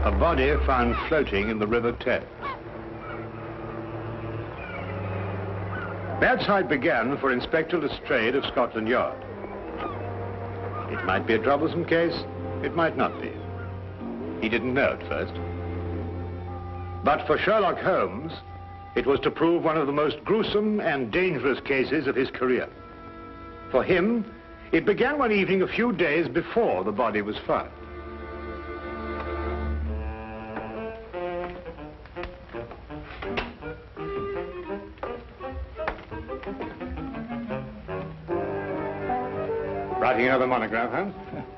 A body found floating in the River Thames. Bad sight began for Inspector Lestrade of Scotland Yard. It might be a troublesome case, it might not be. He didn't know at first. But for Sherlock Holmes, it was to prove one of the most gruesome and dangerous cases of his career. For him, it began one evening a few days before the body was found. Writing another monograph, Holmes?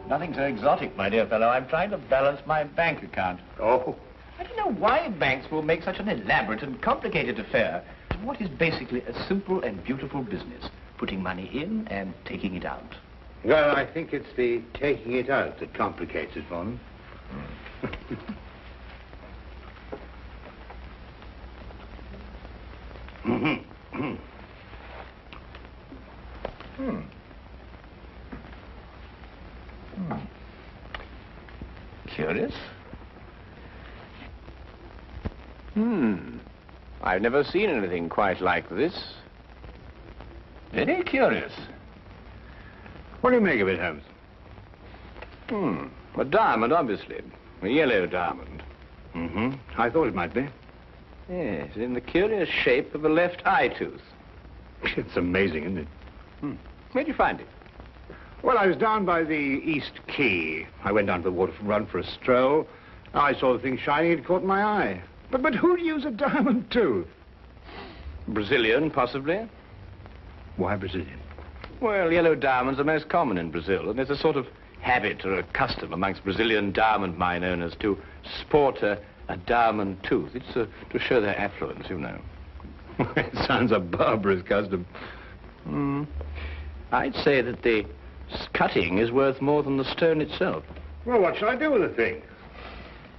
Nothing so exotic, my dear fellow. I'm trying to balance my bank account. Oh. I don't know why banks will make such an elaborate and complicated affair of what is basically a simple and beautiful business. Putting money in and taking it out. Well, I think it's the taking it out that complicates it for them. Curious. I've never seen anything quite like this. Very curious. What do you make of it, Holmes? A diamond, obviously. A yellow diamond. I thought it might be. Yes, in the curious shape of a left eye tooth. It's amazing, isn't it? Where'd you find it? Well, I was down by the East Quay. I went down to the waterfront for a stroll. I saw the thing shining, it caught my eye. But who'd use a diamond tooth? Brazilian, possibly. Why Brazilian? Well, yellow diamonds are most common in Brazil, and there's a sort of habit or a custom amongst Brazilian diamond mine owners to sport a diamond tooth. It's to show their affluence, you know. It sounds a barbarous custom. I'd say that the cutting is worth more than the stone itself. Well, what shall I do with the thing?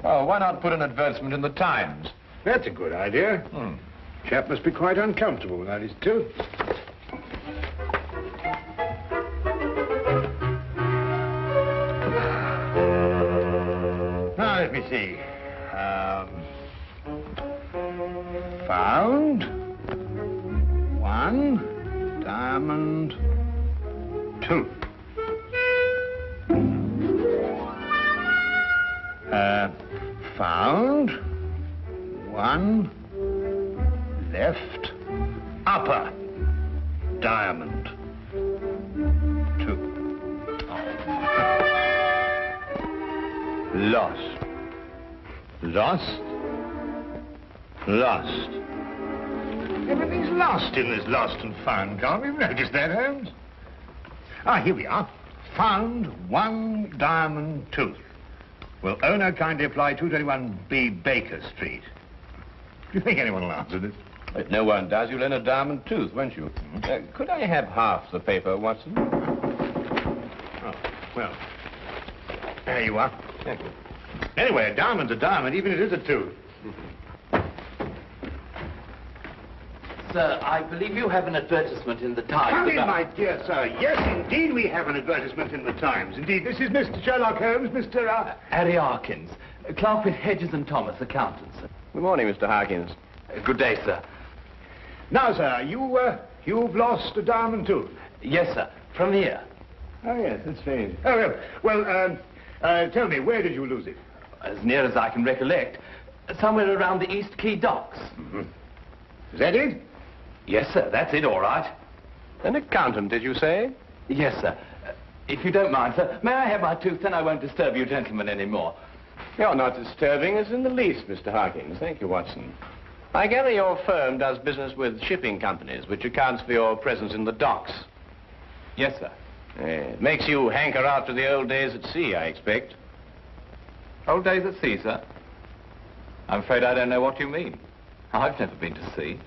Oh, why not put an advertisement in the Times? That's a good idea. Chap must be quite uncomfortable without his tooth. Now, let me see. Found one diamond tooth. Found one left upper diamond tooth. Lost. Lost? Lost. Everything's lost in this lost and found column. You've noticed that, Holmes? Ah, here we are. Found one diamond tooth. Will owner kindly apply 221B Baker Street? Do you think anyone will answer this? If no one does, you'll earn a diamond tooth, won't you? Could I have half the paper, Watson? Oh, well, there you are. Thank you. Anyway, a diamond's a diamond, even if it is a tooth. Sir, I believe you have an advertisement in the Times. Come in, my dear sir. Yes, indeed, we have an advertisement in the Times. Indeed, this is Mr. Sherlock Holmes, Mr. Harry Harkins, clerk with Hedges and Thomas, accountants. Good morning, Mr. Harkins. Good day, sir. Now, sir, you've lost a diamond tooth. Yes, sir, from here. Oh, yes, that's strange. Oh, well, tell me, where did you lose it? As near as I can recollect, somewhere around the East Quay docks. Is that it? Yes, sir, that's it, all right. An accountant, did you say? Yes, sir. If you don't mind, sir, may I have my tooth, then I won't disturb you gentlemen anymore. You're not disturbing us in the least, Mr. Harkins. Thank you, Watson. I gather your firm does business with shipping companies, which accounts for your presence in the docks. Yes, sir. It makes you hanker after the old days at sea, I expect. Old days at sea, sir? I'm afraid I don't know what you mean. I've never been to sea.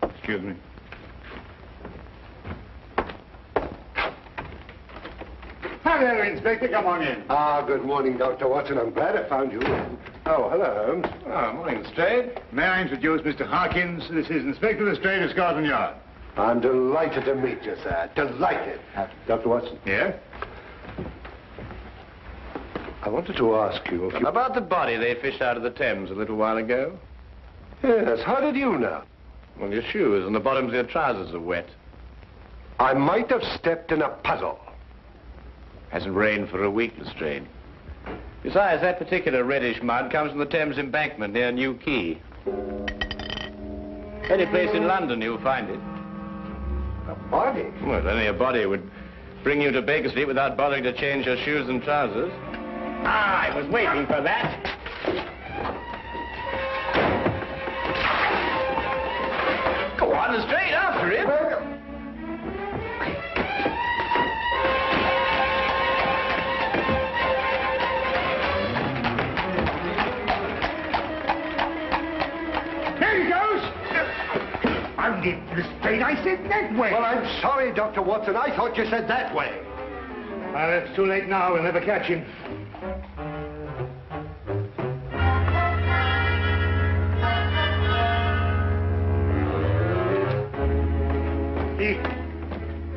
Excuse me. Hello, Inspector. Come on in. Good morning, Dr. Watson. I'm glad I found you. Oh, hello, Holmes. Morning, Lestrade. May I introduce Mr. Harkins? This is Inspector Lestrade of Scotland Yard. I'm delighted to meet you, sir. Delighted. Dr. Watson. Yeah? I wanted to ask you if you... About the body they fished out of the Thames a little while ago. Yes, how did you know? Well, your shoes and the bottoms of your trousers are wet. I might have stepped in a puddle. Hasn't rained for a week, Lestrade. Besides, that particular reddish mud comes from the Thames embankment near New Quay. Any place in London you'll find it. A body? Well, only a body would bring you to Baker Street without bothering to change your shoes and trousers. Ah, I was waiting for that. Go on, Lestrade, after him. Lestrade, I said that way. Well, I'm sorry, Dr. Watson. I thought you said that way. Well, it's too late now. We'll never catch him.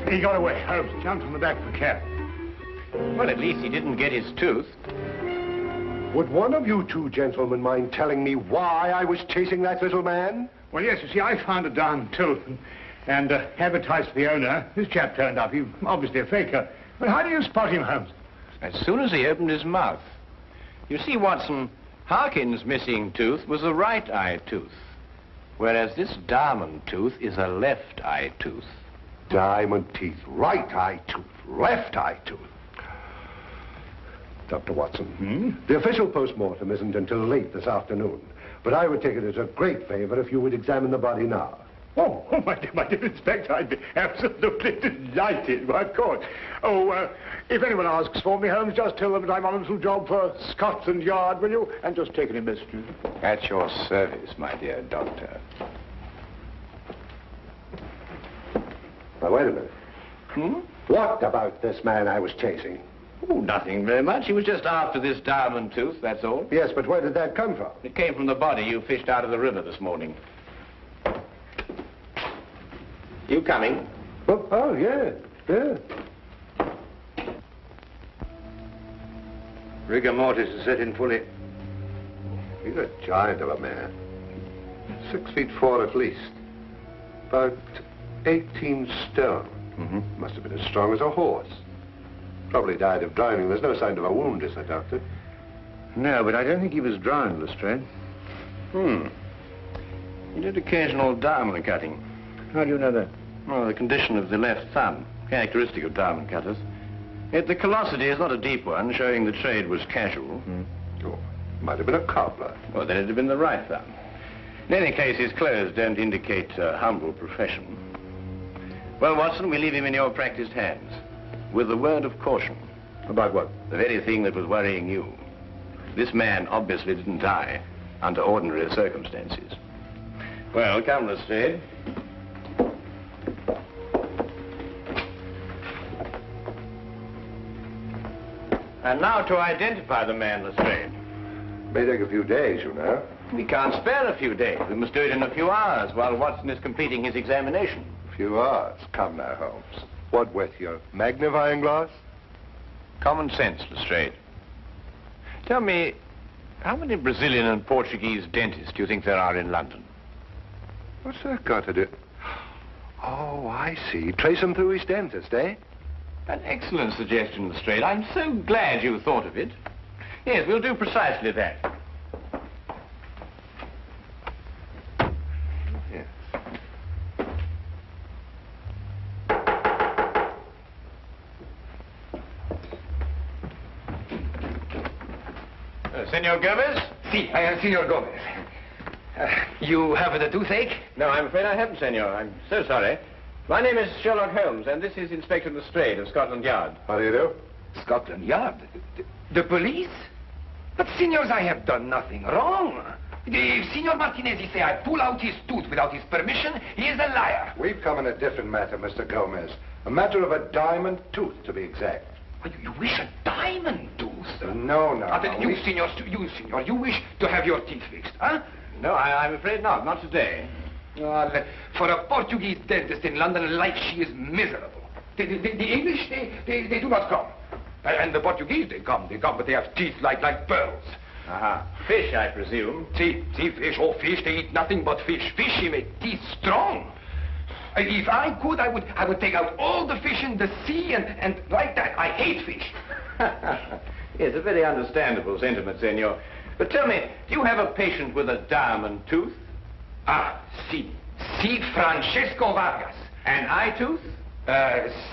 He got away. Holmes jumped from the back of the cab. Well, at least he didn't get his tooth. Would one of you two gentlemen mind telling me why I was chasing that little man? Well, yes, you see, I found a diamond tooth and advertised for the owner. This chap turned up. He's obviously a faker. But how do you spot him, Holmes? As soon as he opened his mouth. You see, Watson, Harkin's missing tooth was a right eye tooth, whereas this diamond tooth is a left eye tooth. Diamond teeth, right eye tooth, left eye tooth. Dr. Watson, the official post-mortem isn't until late this afternoon, but I would take it as a great favor if you would examine the body now. Oh, my dear Inspector, I'd be absolutely delighted, well, of course. Oh, if anyone asks for me, Holmes, just tell them that I'm on a little job for Scotland Yard, will you? And just take an investigation. At your service, my dear doctor. Now, wait a minute. What about this man I was chasing? Oh, nothing very much. He was just after this diamond tooth, that's all. Yes, but where did that come from? It came from the body you fished out of the river this morning. You coming? Oh, yeah. Rigor mortis is set in fully. He's a giant of a man. 6'4" at least. About 18 stone. Must have been as strong as a horse. Probably died of drowning. There's no sign of a wound, is there, Doctor? No, but I don't think he was drowned, Lestrade. He did occasional diamond cutting. How do you know that? Well, the condition of the left thumb, characteristic of diamond cutters. Yet the callosity is not a deep one, showing the trade was casual. Oh, might have been a cobbler. Well, then it'd have been the right thumb. In any case, his clothes don't indicate a humble profession. Well, Watson, we leave him in your practiced hands, with a word of caution. About what? The very thing that was worrying you. This man obviously didn't die under ordinary circumstances. Well, come, Lestrade. And now to identify the man, Lestrade. May take a few days, you know. We can't spare a few days. We must do it in a few hours while Watson is completing his examination. A few hours? Come now, Holmes. What with your magnifying glass? Common sense, Lestrade. Tell me, how many Brazilian and Portuguese dentists do you think there are in London? What's that got to do? Oh, I see. Trace him through his dentist, eh? An excellent suggestion, Lestrade. I'm so glad you thought of it. Yes, we'll do precisely that. Yes. Senor Gomez? Si, I am Senor Gomez. You have the toothache? No, I'm afraid I haven't, senor. I'm so sorry. My name is Sherlock Holmes, and this is Inspector Lestrade of Scotland Yard. How do you do? Scotland Yard? The police? But, senors, I have done nothing wrong. If Signor Martinez say I pull out his tooth without his permission, he is a liar. We've come in a different matter, Mr. Gomez. A matter of a diamond tooth, to be exact. You wish a diamond tooth? No. Then you, senor, you wish to have your teeth fixed, huh? No, I'm afraid not. Not today. Well, for a Portuguese dentist in London, life she is miserable. The English, they do not come. And the Portuguese, they come, but they have teeth like pearls. Aha. Fish, I presume. See, fish. Oh, fish, they eat nothing but fish. Fish, they make teeth strong. If I could, I would take out all the fish in the sea and like that. I hate fish. Yes, a very understandable sentiment, senor. But tell me, do you have a patient with a diamond tooth? Ah, si, Francesco Vargas. An eye tooth?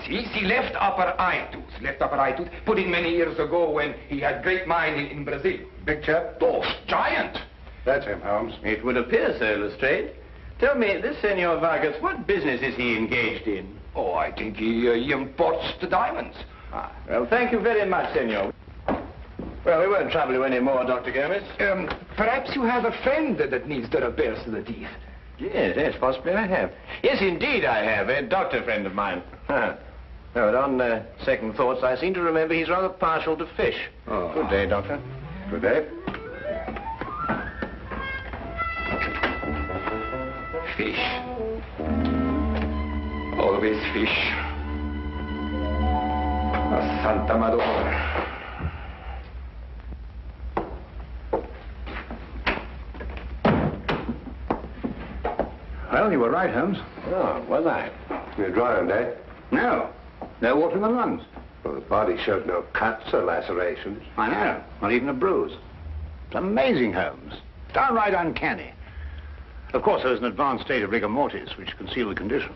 Si, left upper eye tooth. Put in many years ago when he had great mine in Brazil. Big chap? Oh, giant. That's him, Holmes. It would appear so, Lestrade. Tell me, this Senor Vargas, what business is he engaged in? Oh, I think he imports the diamonds. Ah, well, thank you very much, senor. Well, we won't trouble you any more, Dr. Gomez. Perhaps you have a friend that needs the repairs to the teeth. Yes, possibly I have. Yes, indeed I have. A doctor friend of mine. But on second thoughts, I seem to remember he's rather partial to fish. Oh. Good day, Doctor. Good day. Fish. Always fish. Oh, Santa Madonna. Well, you were right, Holmes. Oh, was I? You're drowned, eh? No. No water in the lungs. Well, the body showed no cuts or lacerations. I know. Not even a bruise. It's amazing, Holmes. Downright uncanny. Of course, there was an advanced state of rigor mortis, which concealed the condition.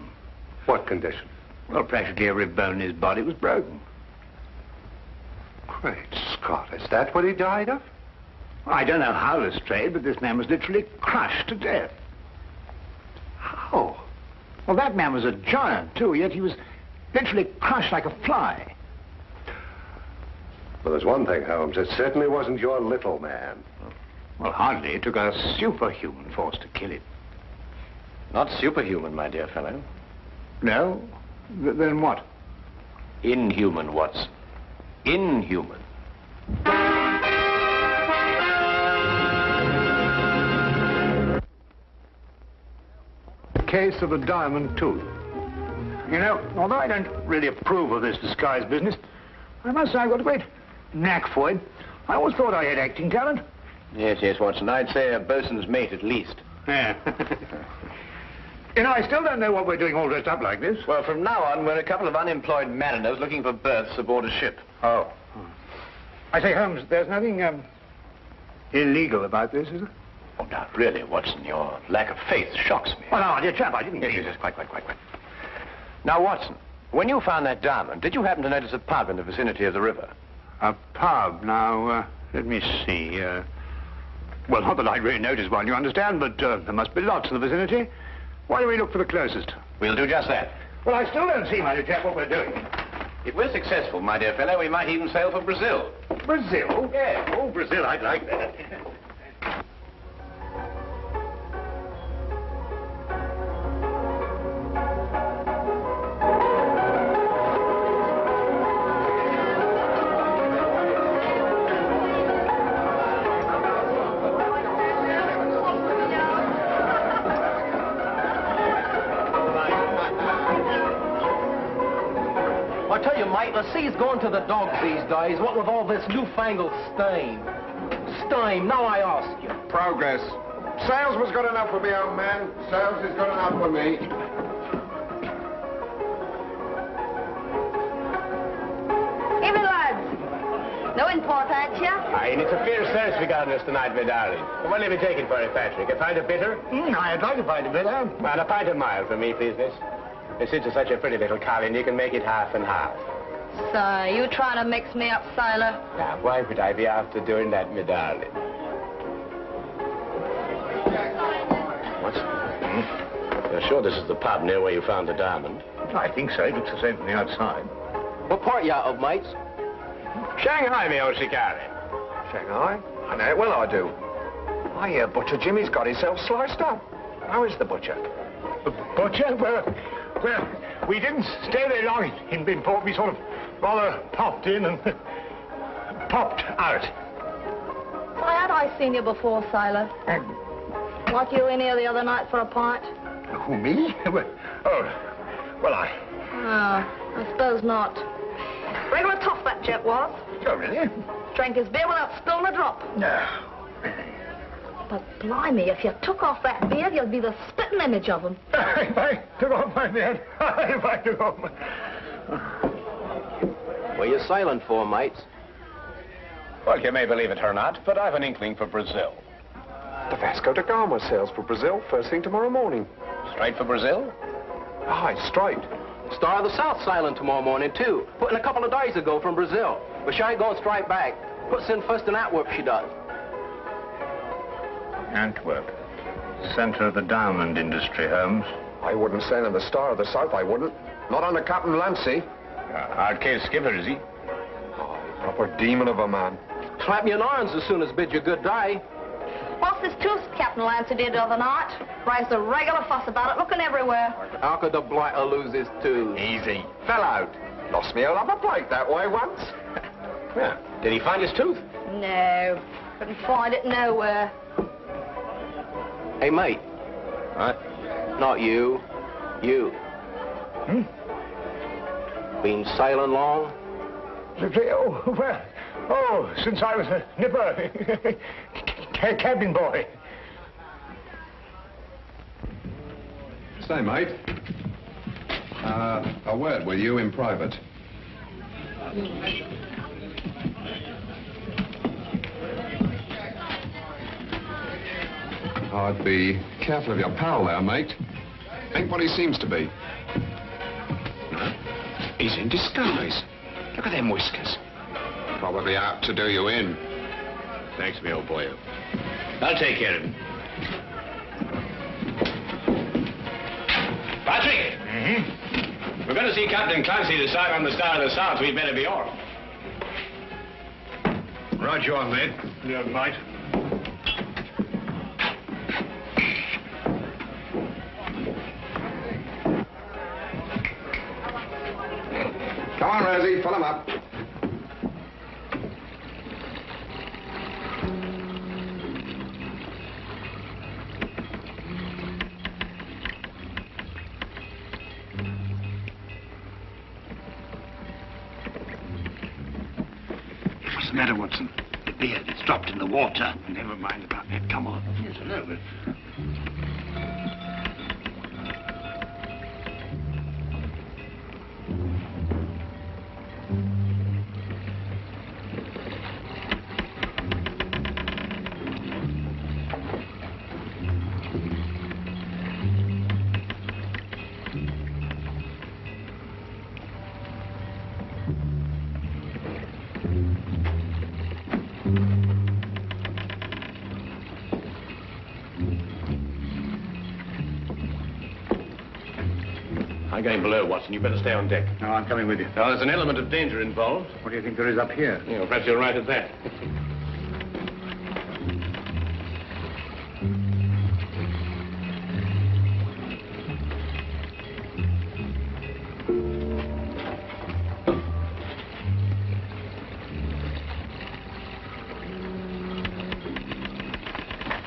What condition? Well, practically every bone in his body was broken. Great Scott, is that what he died of? I don't know how, Lestrade, but this man was literally crushed to death. How? Well, that man was a giant, too, yet he was literally crushed like a fly. Well, there's one thing, Holmes. It certainly wasn't your little man. Well, hardly. It took a superhuman force to kill him. Not superhuman, my dear fellow. No? Then what? Inhuman, Watson. Inhuman. The case of the diamond tooth. You know, although I don't really approve of this disguise business, I must say I've got a great knack for it. I always thought I had acting talent. Yes, Watson. I'd say a bosun's mate at least. Yeah. You know, I still don't know what we're doing all dressed up like this. Well, from now on, we're a couple of unemployed mariners looking for berths aboard a ship. Oh. I say, Holmes, there's nothing illegal about this, is there? Oh, now, really, Watson, your lack of faith shocks me. Oh, no, dear chap, I didn't... Yes, quite. Now, Watson, when you found that diamond, did you happen to notice a pub in the vicinity of the river? A pub? Now, let me see. Well, not that I'd really noticed one, you understand, but there must be lots in the vicinity. Why don't we look for the closest? We'll do just that. Well, I still don't see, my dear chap, what we're doing. If we're successful, my dear fellow, we might even sail for Brazil. Brazil? Yes. Oh, Brazil, I'd like that. I tell you, mate, the sea's going to the dogs these days, what with all this newfangled steam. Steam, now I ask you. Progress. Sales was good enough for me, old man. Sales is good enough for me. Evening, lads. No import, aren't you? Aye, and it's a fair search we got on us tonight, my darling. What will you be taking for it, Patrick? A pint of bitter? I'd like to find a bitter. Well, a pint of mild for me, please, miss. And since you're such a pretty little collie, you can make it half and half. So, you trying to mix me up, sailor? Now, why would I be after doing that, my darling? What's... You're sure this is the pub near where you found the diamond? I think so. It looks the same from the outside. What part you of, mates? Shanghai, me old shikari. Shanghai? I know it well, I do. I hear Butcher Jimmy's got himself sliced up. How is the butcher? The butcher? Well, we didn't stay very long in port. We sort of rather popped in and popped out. Why, had I seen you before, sailor? Like you in here the other night for a pint? Who, me? Oh, I... Oh, I suppose not. Regular tough, that chap was. Oh, really? Drank his beer without spilling a drop. No. But blimey, if you took off that beard, you'd be the spitting image of him. If I took off my beard. If I took off my... What are you sailing for, mates? Well, you may believe it or not, but I've an inkling for Brazil. The Vasco da Gama sails for Brazil first thing tomorrow morning. Straight for Brazil? Aye, straight. Star of the South sailing tomorrow morning, too. Putting a couple of days ago from Brazil. But she ain't going straight back. Puts in first in Antwerp, she does. Antwerp. Center of the diamond industry, Holmes. I wouldn't sail in the Star of the South, I wouldn't. Not under Captain Lancy. Hard case skipper, is he? Proper demon of a man. Slap me in irons as soon as bid you good day. What's this tooth Captain Lancer did the other night? Raised a regular fuss about it, looking everywhere. How could the blighter lose his tooth? Easy. Fell out. Lost me a lump of plate that way once. Yeah. Did he find his tooth? No, couldn't find it nowhere. Hey, mate. What? Not you. You. Been sailing long? Oh, well, since I was a nipper, cabin boy. Say, mate. A word with you in private. I'd be careful of your pal there, mate. Ain't what he seems to be. No. He's in disguise. Look at them whiskers. Probably out to do you in. Thanks, me old boy. I'll take care of him. Patrick! We're going to see Captain Clancy decide on the Star of the South. We'd better be off. Roger on, mate. Yeah, mate. Come on, Rosie, fill him up. What's the matter, Watson? The beard, it's dropped in the water. Never mind about that. Come on. Yes, I know, but... I'm going below, Watson. You better stay on deck. No, I'm coming with you. Now, there's an element of danger involved. What do you think there is up here? Yeah, well, perhaps you're right at that.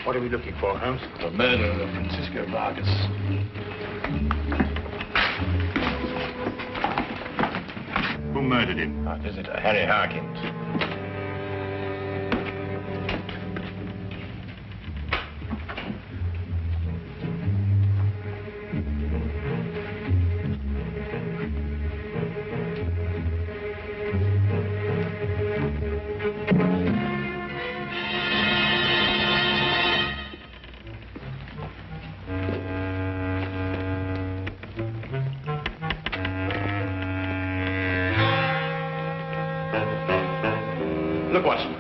What are we looking for, Holmes? The murder of Francisco Vargas. Who murdered him? Our visitor, Harry Harkins. Look, Watson.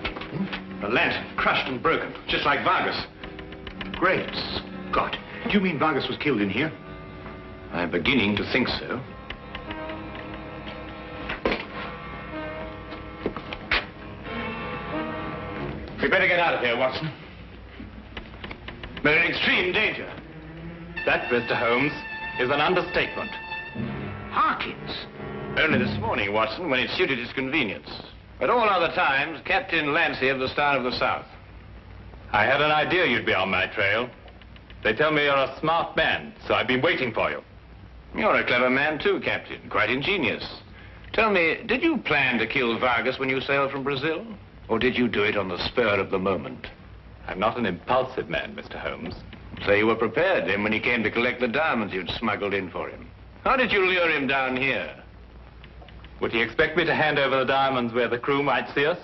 The lantern, crushed and broken, just like Vargas. Great Scott. Do you mean Vargas was killed in here? I'm beginning to think so. We better get out of here, Watson. We're in extreme danger. That, Mr. Holmes, is an understatement. Harkins. Only this morning, Watson, when it suited his convenience. At all other times, Captain Lancy of the Star of the South. I had an idea you'd be on my trail. They tell me you're a smart man, so I've been waiting for you. You're a clever man, too, Captain. Quite ingenious. Tell me, did you plan to kill Vargas when you sailed from Brazil? Or did you do it on the spur of the moment? I'm not an impulsive man, Mr. Holmes. So you were prepared then when he came to collect the diamonds you'd smuggled in for him. How did you lure him down here? Would he expect me to hand over the diamonds where the crew might see us?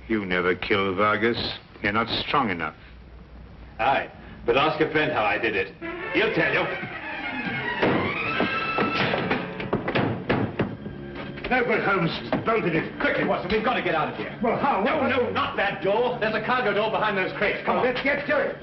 You never killed Vargas. You're not strong enough. Aye, but ask your friend how I did it. He'll tell you. No good, Holmes. Bolted it. Quickly, Watson. We've got to get out of here. Well, how? No, not that door. There's a cargo door behind those crates. Come on. Let's get to it.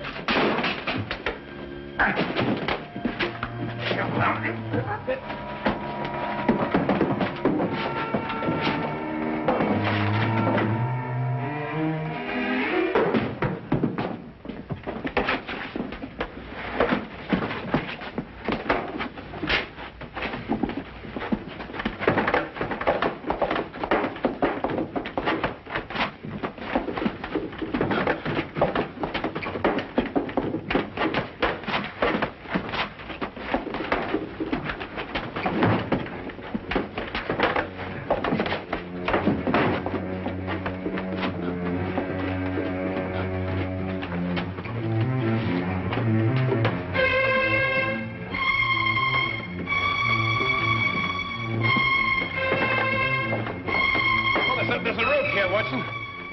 There's a rope here, Watson.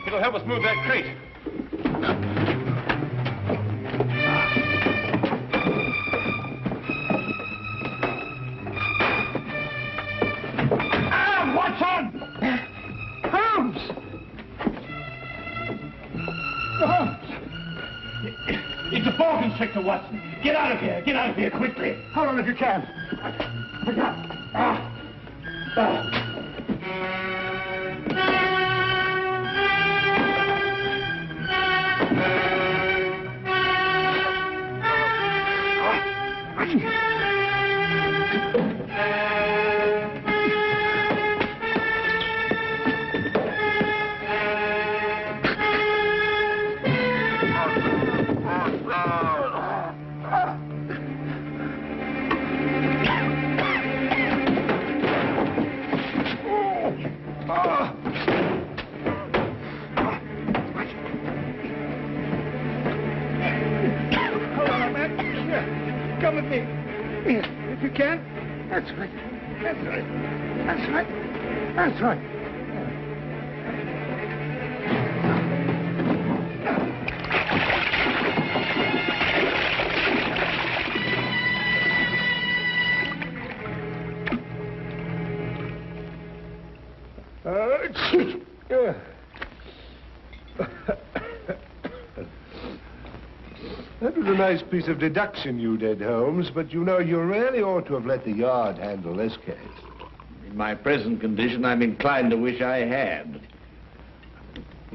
It'll help us move that crate. Watson! Holmes! Holmes! It's a ball constrictor, Watson. Get out of here. Get out of here quickly. Hold on if you can. Come with me. If you can. That's right. That's right. That's right. That's right. That was a nice piece of deduction you did, Holmes, but you know, you really ought to have let the Yard handle this case. In my present condition, I'm inclined to wish I had.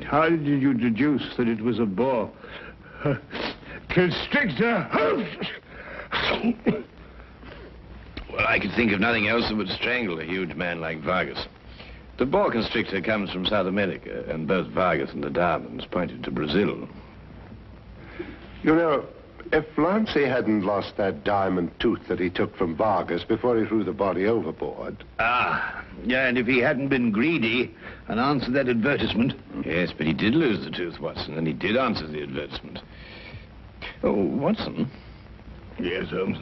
How did you deduce that it was a boa constrictor, Holmes? Well, I could think of nothing else that would strangle a huge man like Vargas. The boa constrictor comes from South America, and both Vargas and the diamonds pointed to Brazil. You know, if Lancy hadn't lost that diamond tooth that he took from Vargas before he threw the body overboard... Ah, yeah, and if he hadn't been greedy and answered that advertisement... Yes, but he did lose the tooth, Watson, and he did answer the advertisement. Oh, Watson. Yes, Holmes?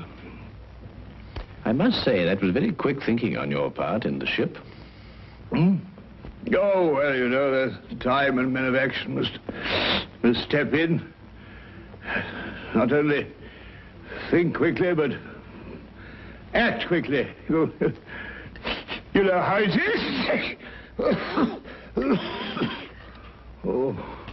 I must say that was very quick thinking on your part in the ship. Hmm? Oh, well, you know, there's time and men of action must step in. Not only think quickly, but act quickly. You know how it is. Oh.